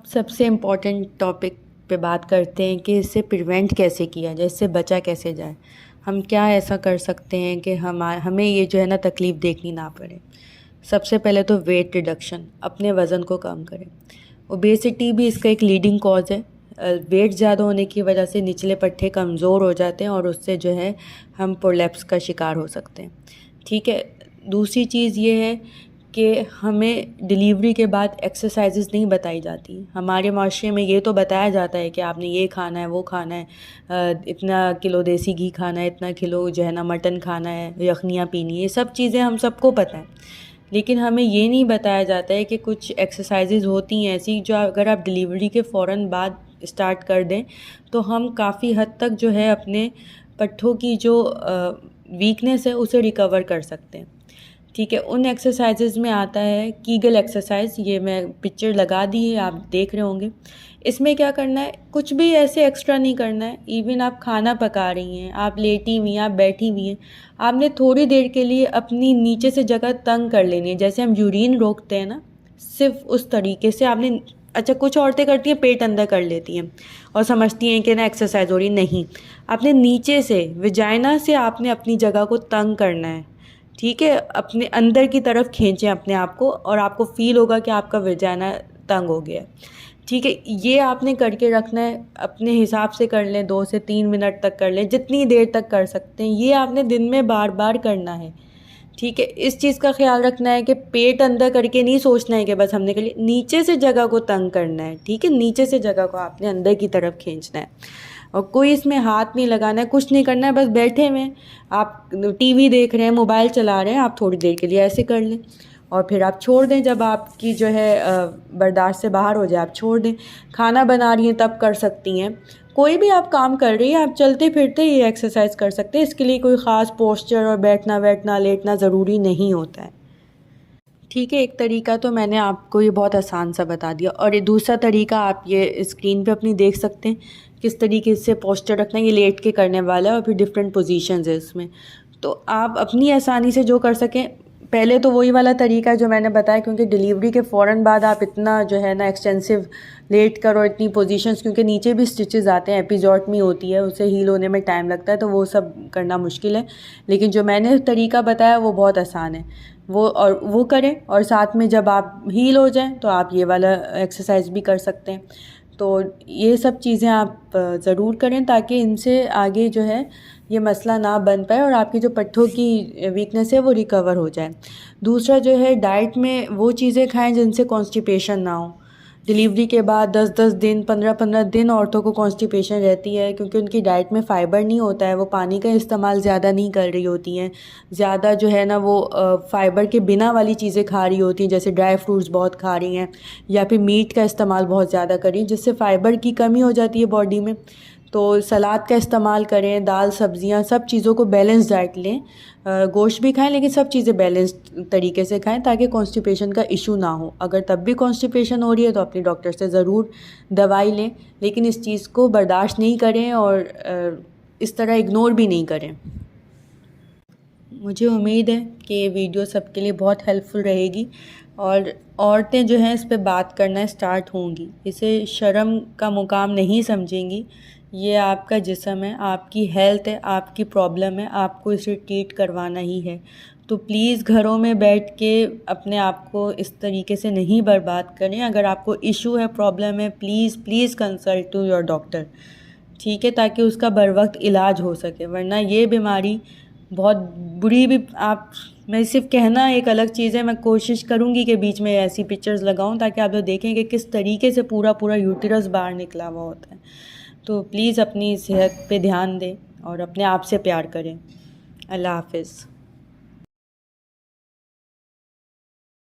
अब सबसे important topic पे बात करते हैं कि इससे प्रिवेंट कैसे किया जाए, इससे बचा कैसे जाए। हम क्या ऐसा कर सकते हैं कि हमें ये जो है ना तकलीफ़ देखनी ना पड़े। सबसे पहले तो वेट रिडक्शन, अपने वज़न को कम करें। ओबेसिटी भी इसका एक लीडिंग कॉज है। वेट ज़्यादा होने की वजह से निचले पट्टे कमज़ोर हो जाते हैं और उससे जो है हम प्रोलैप्स का शिकार हो सकते हैं। ठीक है। दूसरी चीज़ ये है कि हमें डिलीवरी के बाद एक्सरसाइजेज़ नहीं बताई जाती। हमारे माशरे में ये तो बताया जाता है कि आपने ये खाना है, वो खाना है, इतना किलो देसी घी खाना है, इतना किलो जो है ना मटन खाना है, यखनियाँ पीनी है, ये सब चीज़ें हम सबको पता है। लेकिन हमें ये नहीं बताया जाता है कि कुछ एक्सरसाइजेज़ होती हैं ऐसी जो अगर आप डिलीवरी के फ़ौरन बाद स्टार्ट कर दें तो हम काफ़ी हद तक जो है अपने पट्ठों की जो वीकनेस है उसे रिकवर कर सकते हैं। ठीक है। उन एक्सरसाइजेज़ में आता है कीगल एक्सरसाइज, ये मैं पिक्चर लगा दी है, आप देख रहे होंगे। इसमें क्या करना है, कुछ भी ऐसे एक्स्ट्रा नहीं करना है। इवन आप खाना पका रही हैं, आप लेटी हुई हैं, आप बैठी हुई हैं, आपने थोड़ी देर के लिए अपनी नीचे से जगह तंग कर लेनी है। जैसे हम यूरिन रोकते हैं ना, सिर्फ उस तरीके से आपने, अच्छा कुछ औरतें करती हैं पेट अंदर कर लेती हैं और समझती हैं कि ना एक्सरसाइज हो रही, नहीं। आपने नीचे से विजाइना से आपने अपनी जगह को तंग करना है। ठीक है। अपने अंदर की तरफ खींचें अपने आप को और आपको फील होगा कि आपका विजाइना तंग हो गया। ठीक है। ये आपने करके रखना है, अपने हिसाब से कर लें, 2 से 3 मिनट तक कर लें, जितनी देर तक कर सकते हैं। ये आपने दिन में बार बार करना है। ठीक है। इस चीज़ का ख्याल रखना है कि पेट अंदर करके नहीं सोचना है कि बस हमने कर लिया, नीचे से जगह को तंग करना है। ठीक है। नीचे से जगह को आपने अंदर की तरफ खींचना है और कोई इसमें हाथ नहीं लगाना है, कुछ नहीं करना है। बस बैठे हुए आप टीवी देख रहे हैं, मोबाइल चला रहे हैं, आप थोड़ी देर के लिए ऐसे कर लें और फिर आप छोड़ दें। जब आपकी जो है बर्दाश्त से बाहर हो जाए आप छोड़ दें। खाना बना रही हैं तब कर सकती हैं। कोई भी आप काम कर रही हैं, आप चलते फिरते ये एक्सरसाइज कर सकते हैं। इसके लिए कोई ख़ास पोस्चर और बैठना लेटना ज़रूरी नहीं होता है। ठीक है। एक तरीका तो मैंने आपको ये बहुत आसान सा बता दिया और ये दूसरा तरीका आप ये स्क्रीन पे अपनी देख सकते हैं किस तरीके से पोस्चर रखना है। ये लेट के करने वाला है और फिर डिफरेंट पोजीशंस है इसमें, तो आप अपनी आसानी से जो कर सकें। पहले तो वही वाला तरीका जो मैंने बताया, क्योंकि डिलीवरी के फ़ौरन बाद आप इतना जो है ना एक्सटेंसिव लेट करो, इतनी पोजीशंस, क्योंकि नीचे भी स्टिचेस आते हैं, एपिजॉटमी होती है, उसे हील होने में टाइम लगता है, तो वो सब करना मुश्किल है। लेकिन जो मैंने तरीका बताया वो बहुत आसान है, वो करें और साथ में जब आप हील हो जाएं तो आप ये वाला एक्सरसाइज भी कर सकते हैं। तो ये सब चीज़ें आप ज़रूर करें ताकि इनसे आगे जो है ये मसला ना बन पाए और आपकी जो पट्ठों की वीकनेस है वो रिकवर हो जाए। दूसरा जो है, डाइट में वो चीज़ें खाएं जिनसे कॉन्स्टिपेशन ना हो। डिलीवरी के बाद 10-10 दिन, 15-15 दिन औरतों को कॉन्स्टिपेशन रहती है क्योंकि उनकी डाइट में फ़ाइबर नहीं होता है, वो पानी का इस्तेमाल ज़्यादा नहीं कर रही होती हैं, ज़्यादा जो है ना वो फ़ाइबर के बिना वाली चीज़ें खा रही होती हैं, जैसे ड्राई फ्रूट्स बहुत खा रही हैं या फिर मीट का इस्तेमाल बहुत ज़्यादा कर रही हैं, जिससे फ़ाइबर की कमी हो जाती है बॉडी में। तो सलाद का इस्तेमाल करें, दाल सब्जियां, सब चीज़ों को बैलेंस डाइट लें। गोश्त भी खाएं लेकिन सब चीज़ें बैलेंस तरीके से खाएं ताकि कॉन्स्टिपेशन का इशू ना हो। अगर तब भी कॉन्स्टिपेशन हो रही है तो अपने डॉक्टर से ज़रूर दवाई लें, लेकिन इस चीज़ को बर्दाश्त नहीं करें और इस तरह इग्नोर भी नहीं करें। मुझे उम्मीद है कि ये वीडियो सबके लिए बहुत हेल्पफुल रहेगी और औरतें जो हैं इस पे बात करना स्टार्ट होंगी, इसे शर्म का मुकाम नहीं समझेंगी। ये आपका जिस्म है, आपकी हेल्थ है, आपकी प्रॉब्लम है, आपको इसे ट्रीट करवाना ही है। तो प्लीज़ घरों में बैठ के अपने आप को इस तरीके से नहीं बर्बाद करें। अगर आपको इशू है, प्रॉब्लम है, please consult to your doctor. ठीक है, ताकि उसका बर वक्त इलाज हो सके, वरना ये बीमारी बहुत बुरी भी। आप, मैं सिर्फ कहना एक अलग चीज़ है, मैं कोशिश करूँगी कि बीच में ऐसी पिक्चर्स लगाऊं ताकि आप लोग देखें कि किस तरीके से पूरा यूटिरस बाहर निकला हुआ होता है। तो प्लीज़ अपनी सेहत पे ध्यान दें और अपने आप से प्यार करें। अल्लाह हाफ़िज़।